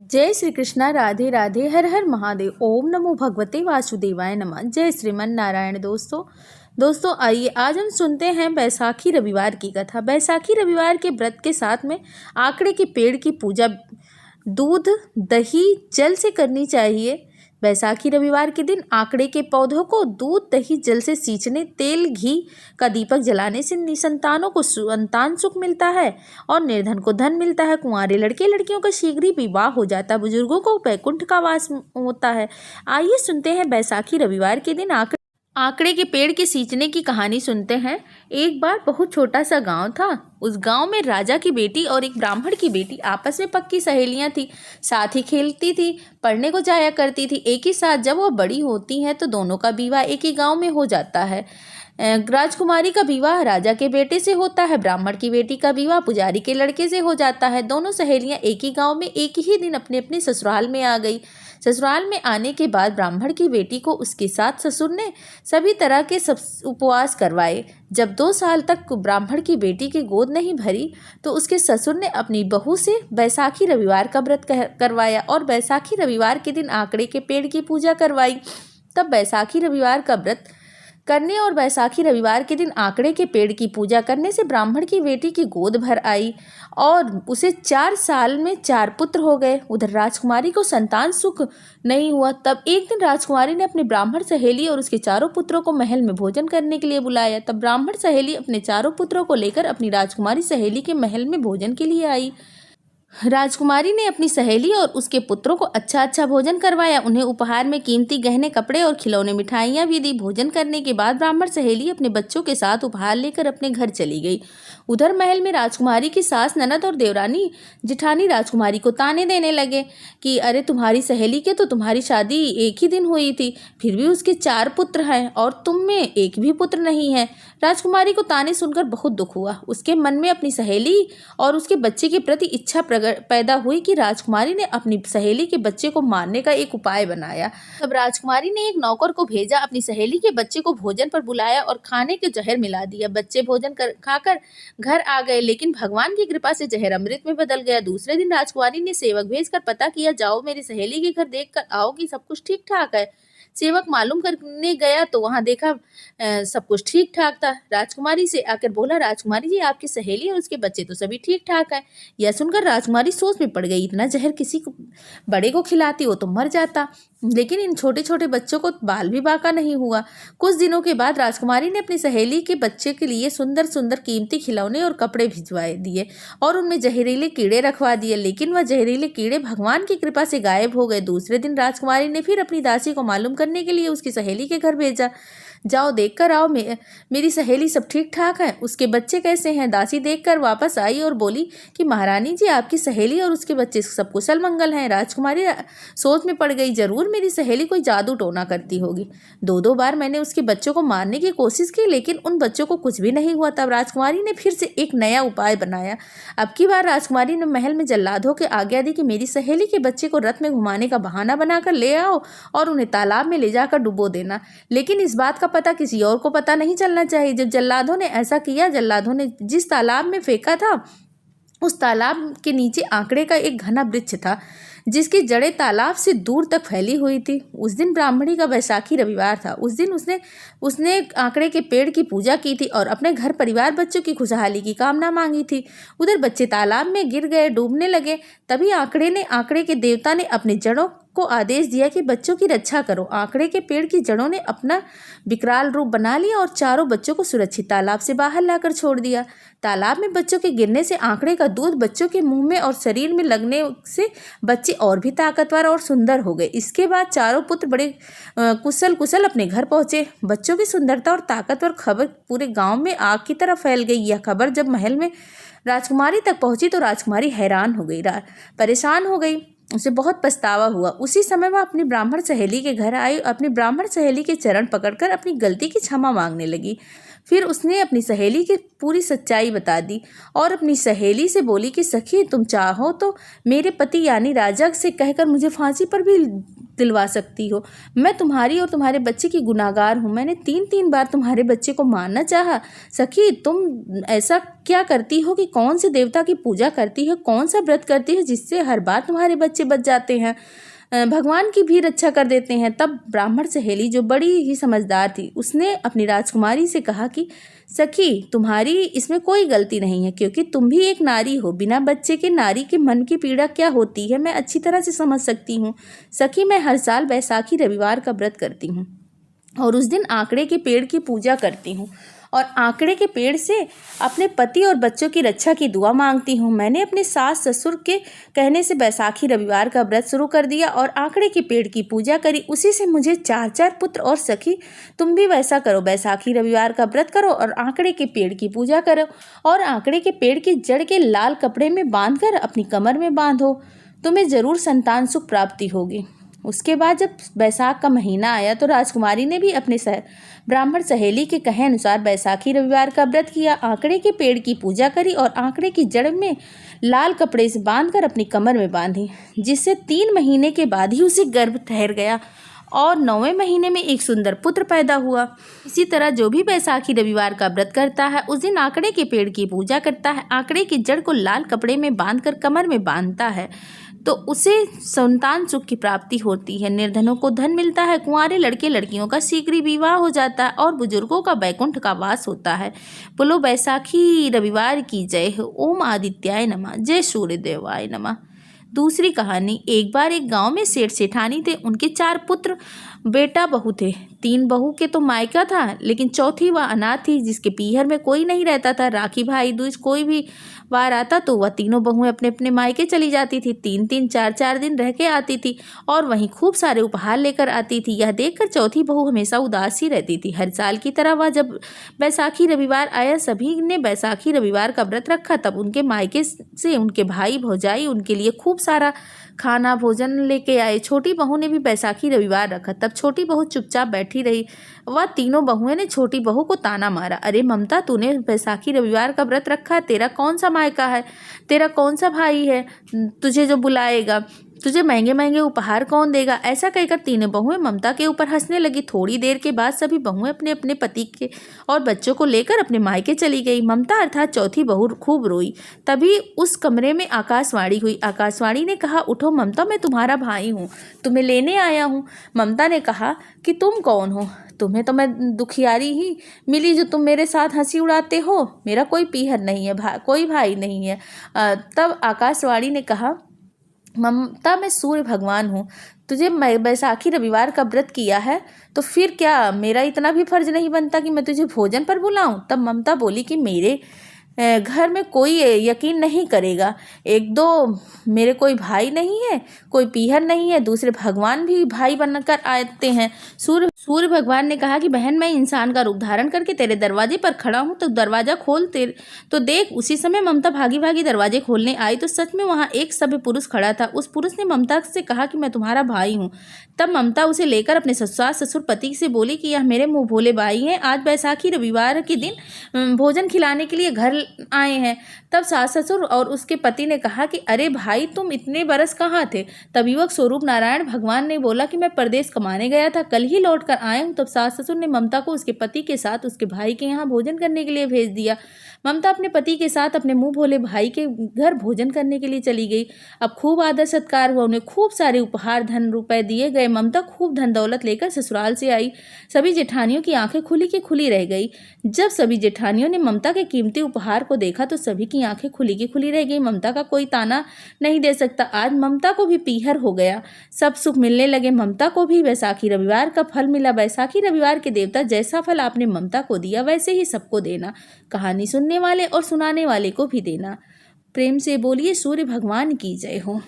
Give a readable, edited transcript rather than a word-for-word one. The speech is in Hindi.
जय श्री कृष्णा। राधे राधे। हर हर महादेव। ओम नमो भगवते वासुदेवाय नमः। जय श्रीमन नारायण। दोस्तों आइए आज हम सुनते हैं बैसाखी रविवार की कथा। बैसाखी रविवार के व्रत के साथ में आकड़े के पेड़ की पूजा दूध दही जल से करनी चाहिए। बैसाखी रविवार के दिन आकड़े के पौधों को दूध दही जल से सींचने, तेल घी का दीपक जलाने से निसंतानों को संतान सुख मिलता है और निर्धन को धन मिलता है। कुंवारे लड़के लड़कियों का शीघ्र ही विवाह हो जाता है। बुजुर्गों को वैकुंठ का वास होता है। आइए सुनते हैं बैसाखी रविवार के दिन आकड़े के पेड़ के सींचने की कहानी सुनते हैं। एक बार बहुत छोटा सा गांव था। उस गांव में राजा की बेटी और एक ब्राह्मण की बेटी आपस में पक्की सहेलियां थी। साथ ही खेलती थी, पढ़ने को जाया करती थी। एक ही साथ जब वो बड़ी होती हैं तो दोनों का विवाह एक ही गांव में हो जाता है। राजकुमारी का विवाह राजा के बेटे से होता है, ब्राह्मण की बेटी का विवाह पुजारी के लड़के से हो जाता है। दोनों सहेलियां एक ही गांव में एक ही दिन अपने अपने ससुराल में आ गई। ससुराल में आने के बाद ब्राह्मण की बेटी को उसके साथ ससुर ने सभी तरह के सब उपवास करवाए। जब 2 साल तक ब्राह्मण की बेटी की गोद नहीं भरी तो उसके ससुर ने अपनी बहू से बैसाखी रविवार का व्रत करवाया और बैसाखी रविवार के दिन आकड़े के पेड़ की पूजा करवाई। तब बैसाखी रविवार का व्रत करने और बैसाखी रविवार के दिन आकड़े के पेड़ की पूजा करने से ब्राह्मण की बेटी की गोद भर आई और उसे 4 साल में 4 पुत्र हो गए। उधर राजकुमारी को संतान सुख नहीं हुआ। तब एक दिन राजकुमारी ने अपने ब्राह्मण सहेली और उसके चारों पुत्रों को महल में भोजन करने के लिए बुलाया। तब ब्राह्मण सहेली अपने चारों पुत्रों को लेकर अपनी राजकुमारी सहेली के महल में भोजन के लिए आई। राजकुमारी ने अपनी सहेली और उसके पुत्रों को अच्छा अच्छा भोजन करवाया। उन्हें उपहार में कीमती गहने, कपड़े और खिलौने, मिठाइयाँ भी दी। भोजन करने के बाद ब्राह्मण सहेली अपने बच्चों के साथ उपहार लेकर अपने घर चली गई। उधर महल में राजकुमारी की सास, ननद और देवरानी जिठानी राजकुमारी को ताने देने लगे कि अरे तुम्हारी सहेली के तो तुम्हारी शादी एक ही दिन हुई थी, फिर भी उसके 4 पुत्र हैं और तुम में एक भी पुत्र नहीं है। राजकुमारी को ताने सुनकर बहुत दुख हुआ। उसके मन में अपनी सहेली और उसके बच्चे के प्रति इच्छा पैदा हुई कि राजकुमारी ने अपनी सहेली के बच्चे को मारने का एक उपाय बनाया। तब राजकुमारी ने एक नौकर को भेजा, अपनी सहेली के बच्चे को भोजन पर बुलाया और खाने के जहर मिला दिया। बच्चे भोजन खाकर घर आ गए, लेकिन भगवान की कृपा से जहर अमृत में बदल गया। दूसरे दिन राजकुमारी ने सेवक भेजकर पता किया, जाओ मेरी सहेली के घर देख कर आओ कि सब कुछ ठीक ठाक है। सेवक मालूम करने गया तो वहां देखा सब कुछ ठीक ठाक था। राजकुमारी से आकर बोला, राजकुमारी जी आपकी सहेली और उसके बच्चे तो सभी ठीक ठाक है। यह सुनकर राजकुमारी सोच में पड़ गई, इतना जहर किसी को बड़े को खिलाती वो तो मर जाता, लेकिन इन छोटे छोटे बच्चों को बाल भी बाका नहीं हुआ। कुछ दिनों के बाद राजकुमारी ने अपनी सहेली के बच्चे के लिए सुंदर सुंदर कीमती खिलौने और कपड़े भिजवा दिए और उनमें जहरीले कीड़े रखवा दिए, लेकिन वह जहरीले कीड़े भगवान की कृपा से गायब हो गए। दूसरे दिन राजकुमारी ने फिर अपनी दासी को मालूम करने के लिए उसकी सहेली के घर भेजा, जाओ देखकर आओ मेरी सहेली सब ठीक ठाक है, उसके बच्चे कैसे हैं। दासी देखकर वापस आई और बोली कि महारानी जी आपकी सहेली और उसके बच्चे सब कुशल मंगल हैं। राजकुमारी सोच में पड़ गई, जरूर मेरी सहेली कोई जादू टोना करती होगी। 2 बार मैंने उसके बच्चों को मारने की कोशिश की, लेकिन उन बच्चों को कुछ भी नहीं हुआ। तब राजकुमारी ने फिर से एक नया उपाय बनाया। अब की बार राजकुमारी ने महल में जल्लादों के आज्ञा दी कि मेरी सहेली के बच्चे को रथ में घुमाने का बहाना बनाकर ले आओ और उन्हें तालाब में ले जाकर डुबो देना, लेकिन इस बात का पता किसी और को पता नहीं चलना चाहिए। जब जल्लादों ने ऐसा किया, जल्लादों ने जिस तालाब में फेंका था उस तालाब के नीचे आकड़े का एक घना वृक्ष था जिसकी जड़ें तालाब से दूर तक फैली हुई थी। उस दिन ब्राह्मणी का बैसाखी रविवार था। उस दिन उसने आकड़े के पेड़ की पूजा की थी और अपने घर परिवार बच्चों की खुशहाली की कामना मांगी थी। उधर बच्चे तालाब में गिर गए, डूबने लगे। तभी आकड़े के देवता ने अपने जड़ों को आदेश दिया कि बच्चों की रक्षा करो। आकड़े के पेड़ की जड़ों ने अपना विकराल रूप बना लिया और चारों बच्चों को सुरक्षित तालाब से बाहर लाकर छोड़ दिया। तालाब में बच्चों के गिरने से आकड़े का दूध बच्चों के मुंह में और शरीर में लगने से बच्चे और भी ताकतवर और सुंदर हो गए। इसके बाद चारों पुत्र बड़े कुशल अपने घर पहुंचे। बच्चों की सुंदरता और ताकतवर खबर पूरे गांव में आग की तरह फैल गई। यह खबर जब महल में राजकुमारी तक पहुंची तो राजकुमारी हैरान हो गई, परेशान हो गई। उसे बहुत पछतावा हुआ। उसी समय वह अपनी ब्राह्मण सहेली के घर आई। अपनी ब्राह्मण सहेली के चरण पकड़कर अपनी गलती की क्षमा मांगने लगी। फिर उसने अपनी सहेली की पूरी सच्चाई बता दी और अपनी सहेली से बोली कि सखी तुम चाहो तो मेरे पति यानी राजा से कहकर मुझे फांसी पर भी दिलवा सकती हो। मैं तुम्हारी और तुम्हारे बच्चे की गुनाहगार हूँ। मैंने 3-3 बार तुम्हारे बच्चे को मारना चाहा। सखी, तुम ऐसा क्या करती हो कि कौन से देवता की पूजा करती हो, कौन सा व्रत करती हो जिससे हर बार तुम्हारे बच्चे बच जाते हैं, भगवान की भी रक्षा कर देते हैं। तब ब्राह्मण सहेली, जो बड़ी ही समझदार थी, उसने अपनी राजकुमारी से कहा कि सखी, तुम्हारी इसमें कोई गलती नहीं है, क्योंकि तुम भी एक नारी हो। बिना बच्चे के नारी के मन की पीड़ा क्या होती है मैं अच्छी तरह से समझ सकती हूँ। सखी, मैं हर साल बैसाखी रविवार का व्रत करती हूँ और उस दिन आंकड़े के पेड़ की पूजा करती हूँ और आंकड़े के पेड़ से अपने पति और बच्चों की रक्षा की दुआ मांगती हूँ। मैंने अपने सास ससुर के कहने से बैसाखी रविवार का व्रत शुरू कर दिया और आंकड़े के पेड़ की पूजा करी। उसी से मुझे 4-4 पुत्र। और सखी, तुम भी वैसा करो, बैसाखी रविवार का व्रत करो और आंकड़े के पेड़ की पूजा करो और आंकड़े के पेड़ की जड़ के लाल कपड़े में बांधकर अपनी कमर में बांधो। तुम्हें जरूर संतान सुख प्राप्ति होगी। उसके बाद जब बैसाख का महीना आया तो राजकुमारी ने भी अपने ब्राह्मण सहेली के कहे अनुसार बैसाखी रविवार का व्रत किया, आंकड़े के पेड़ की पूजा करी और आंकड़े की जड़ में लाल कपड़े से बांधकर अपनी कमर में बांधी, जिससे 3 महीने के बाद ही उसे गर्भ ठहर गया और 9वें महीने में एक सुंदर पुत्र पैदा हुआ। इसी तरह जो भी बैसाखी रविवार का व्रत करता है उस दिन आंकड़े के पेड़ की पूजा करता है, आंकड़े की जड़ को लाल कपड़े में बांधकर कमर में बांधता है, तो उसे संतान सुख की प्राप्ति होती है, निर्धनों को धन मिलता है, कुंवारे लड़के लड़कियों का शीघ्र विवाह हो जाता है और बुजुर्गों का बैकुंठ का वास होता है। बोलो बैसाखी रविवार की जय हो। ओम आदित्याय नमः। जय सूर्यदेवाय नमः। दूसरी कहानी। एक बार एक गांव में सेठ सेठानी थे। उनके 4 पुत्र बेटा बहू थे। 3 बहू के तो मायका था, लेकिन चौथी वह अनाथ थी, जिसके पीहर में कोई नहीं रहता था। राखी भाई दूज कोई भी बार आता तो वह तीनों बहुएं अपने अपने मायके चली जाती थी। 3-3 4-4 दिन रह के आती थी और वहीं खूब सारे उपहार लेकर आती थी। यह देखकर चौथी बहू हमेशा उदास ही रहती थी। हर साल की तरह वह जब बैसाखी रविवार आया, सभी ने बैसाखी रविवार का व्रत रखा। तब उनके मायके से उनके भाई भौजाई उनके लिए खूब सारा खाना भोजन लेके आए। छोटी बहू ने भी बैसाखी रविवार रखा। तब छोटी बहू चुपचाप बैठी रही। वह तीनों बहुएं ने छोटी बहू को ताना मारा, अरे ममता, तूने बैसाखी रविवार का व्रत रखा, तेरा कौन सा मायका है, तेरा कौन सा भाई है तुझे जो बुलाएगा, तुझे महंगे महंगे उपहार कौन देगा। ऐसा कहकर तीनों बहुएं ममता के ऊपर हंसने लगी। थोड़ी देर के बाद सभी बहुएं अपने अपने पति के और बच्चों को लेकर अपने मायके चली गई। ममता अर्थात चौथी बहू खूब रोई। तभी उस कमरे में आकाशवाणी हुई। आकाशवाणी ने कहा, उठो ममता, मैं तुम्हारा भाई हूँ, तुम्हें लेने आया हूँ। ममता ने कहा कि तुम कौन हो, तुम्हें तो मैं दुखियारी ही मिली जो तुम मेरे साथ हंसी उड़ाते हो। मेरा कोई पीहर नहीं है, कोई भाई नहीं है। तब आकाशवाणी ने कहा, ममता, मैं सूर्य भगवान हूँ, तुझे बैसाखी रविवार का व्रत किया है तो फिर क्या मेरा इतना भी फर्ज नहीं बनता कि मैं तुझे भोजन पर बुलाऊं। तब ममता बोली कि मेरे घर में कोई यकीन नहीं करेगा। 1-2 मेरे कोई भाई नहीं है, कोई पीहर नहीं है, दूसरे भगवान भी भाई बनकर आते हैं। सूर्य भगवान ने कहा कि बहन, मैं इंसान का रूप धारण करके तेरे दरवाजे पर खड़ा हूँ, तो दरवाजा खोल तो देख। उसी समय ममता भागी भागी दरवाजे खोलने आई तो सच में वहाँ एक सभ्य पुरुष खड़ा था। उस पुरुष ने ममता से कहा कि मैं तुम्हारा भाई हूँ। तब ममता उसे लेकर अपने सास ससुर पति से बोली कि यह मेरे मुँह भोले भाई हैं, आज बैसाखी रविवार के दिन भोजन खिलाने के लिए घर आए हैं। तब सास ससुर और उसके पति ने कहा कि अरे भाई, तुम इतने बरस कहाँ थे। तब युवक स्वरूप नारायण भगवान ने बोला कि मैं परदेश कमाने गया था, कल ही लौट कर आया हूँ। तब सास ससुर ने ममता को उसके पति के साथ उसके भाई के यहाँ भोजन करने के लिए भेज दिया। ममता अपने पति के साथ अपने मुंह भोले भाई के घर भोजन करने के लिए चली गई। अब खूब आदर सत्कार हुआ, उन्हें खूब सारे उपहार धन रुपए दिए गए। ममता खूब धन दौलत लेकर ससुराल से आई। सभी जेठानियों की आंखें खुली की खुली रह गई। जब सभी जेठानियों ने ममता के कीमती उपहार को देखा तो सभी की आंखें खुली की खुली रह गई। ममता का कोई ताना नहीं दे सकता। आज ममता को भी पीहर हो गया, सब सुख मिलने लगे। ममता को भी बैसाखी रविवार का फल मिला। बैसाखी रविवार के देवता, जैसा फल आपने ममता को दिया वैसे ही सबको देना। कहानी सुनने वाले और सुनाने वाले को भी देना। प्रेम से बोलिए सूर्य भगवान की जय हो।